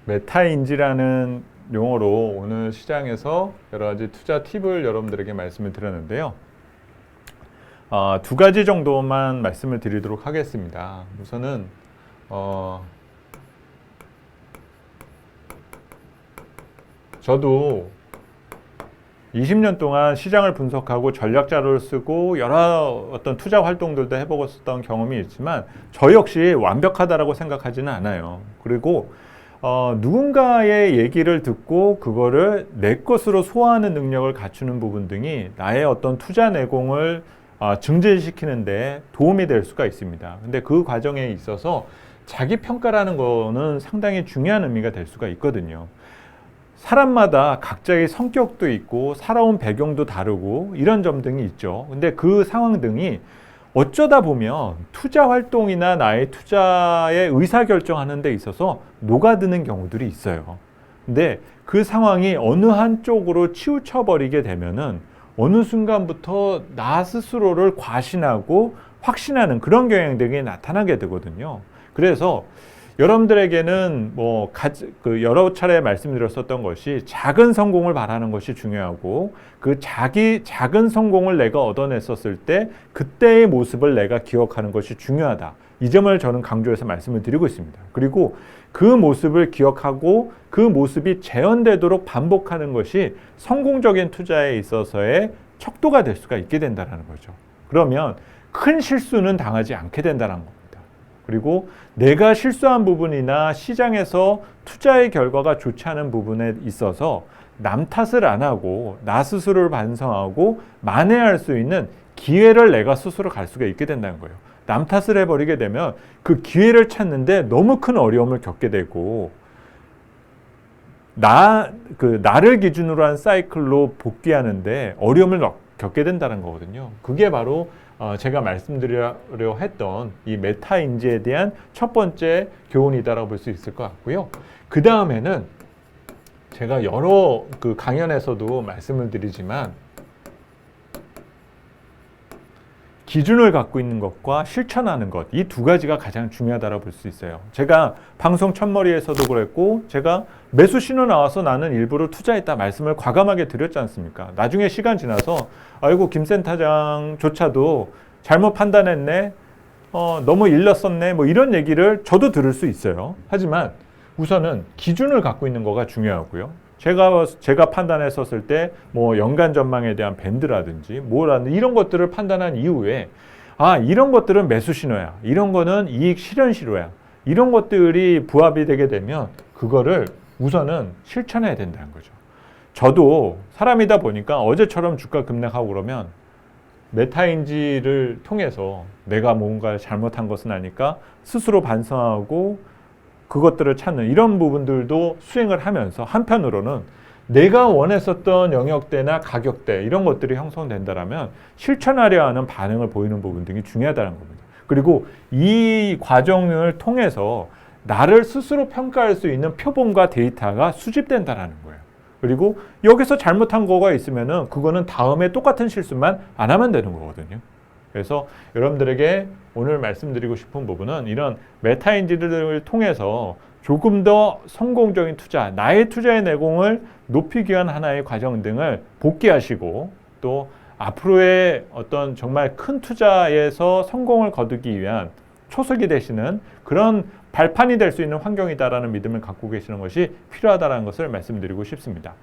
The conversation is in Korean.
메타인지라는 용어로 오늘 시장에서 여러 가지 투자 팁을 여러분들에게 말씀을 드렸는데요. 두 가지 정도만 말씀을 드리도록 하겠습니다. 우선은 저도 20년 동안 시장을 분석하고 전략 자료를 쓰고 여러 어떤 투자 활동들도 해보았던 경험이 있지만 저 역시 완벽하다라고 생각하지는 않아요. 그리고 누군가의 얘기를 듣고 그거를 내 것으로 소화하는 능력을 갖추는 부분 등이 나의 어떤 투자 내공을 증진시키는 데 도움이 될 수가 있습니다. 근데 그 과정에 있어서 자기 평가라는 거는 상당히 중요한 의미가 될 수가 있거든요. 사람마다 각자의 성격도 있고 살아온 배경도 다르고 이런 점 등이 있죠. 근데 그 상황 등이 어쩌다 보면 투자 활동이나 나의 투자의 의사결정하는 데 있어서 녹아드는 경우들이 있어요. 근데 그 상황이 어느 한쪽으로 치우쳐버리게 되면은 어느 순간부터 나 스스로를 과신하고 확신하는 그런 경향들이 나타나게 되거든요. 그래서 여러분들에게는 여러 차례 말씀드렸었던 것이 작은 성공을 바라는 것이 중요하고 그 작은 성공을 내가 얻어냈었을 때 그때의 모습을 내가 기억하는 것이 중요하다. 이 점을 저는 강조해서 말씀을 드리고 있습니다. 그리고 그 모습을 기억하고 그 모습이 재현되도록 반복하는 것이 성공적인 투자에 있어서의 척도가 될 수가 있게 된다는 거죠. 그러면 큰 실수는 당하지 않게 된다는 겁니다. 그리고 내가 실수한 부분이나 시장에서 투자의 결과가 좋지 않은 부분에 있어서 남 탓을 안 하고 나 스스로를 반성하고 만회할 수 있는 기회를 내가 스스로 갈 수가 있게 된다는 거예요. 남 탓을 해버리게 되면 그 기회를 찾는데 너무 큰 어려움을 겪게 되고 나를 기준으로 한 사이클로 복귀하는데 어려움을 겪게 된다는 거거든요. 그게 바로 제가 말씀드리려 했던 이 메타인지에 대한 첫 번째 교훈이다라고 볼 수 있을 것 같고요. 그 다음에는 제가 여러 강연에서도 말씀을 드리지만 기준을 갖고 있는 것과 실천하는 것, 이 두 가지가 가장 중요하다고 볼 수 있어요. 제가 방송 첫머리에서도 그랬고 제가 매수 신호 나와서 나는 일부러 투자했다 말씀을 과감하게 드렸지 않습니까? 나중에 시간 지나서 아이고 김 센터장조차도 잘못 판단했네, 너무 일렀었네, 뭐 이런 얘기를 저도 들을 수 있어요. 하지만 우선은 기준을 갖고 있는 거가 중요하고요. 제가 판단했었을 때 뭐 연간 전망에 대한 밴드라든지 뭐라든지 이런 것들을 판단한 이후에 이런 것들은 매수 신호야, 이런 거는 이익 실현 신호야, 이런 것들이 부합이 되게 되면 그거를 우선은 실천해야 된다는 거죠. 저도 사람이다 보니까 어제처럼 주가 급락하고 그러면 메타인지를 통해서 내가 뭔가 잘못한 것은 아닐까 스스로 반성하고 그것들을 찾는 이런 부분들도 수행을 하면서 한편으로는 내가 원했었던 영역대나 가격대 이런 것들이 형성된다면 실천하려 하는 반응을 보이는 부분 등이 중요하다는 겁니다. 그리고 이 과정을 통해서 나를 스스로 평가할 수 있는 표본과 데이터가 수집된다는 거예요. 그리고 여기서 잘못한 거가 있으면은 그거는 다음에 똑같은 실수만 안 하면 되는 거거든요. 그래서 여러분들에게 오늘 말씀드리고 싶은 부분은 이런 메타인지들을 통해서 조금 더 성공적인 투자, 나의 투자의 내공을 높이기 위한 하나의 과정 등을 복귀하시고 또 앞으로의 어떤 정말 큰 투자에서 성공을 거두기 위한 초석이 되시는 그런 발판이 될 수 있는 환경이다라는 믿음을 갖고 계시는 것이 필요하다는 것을 말씀드리고 싶습니다.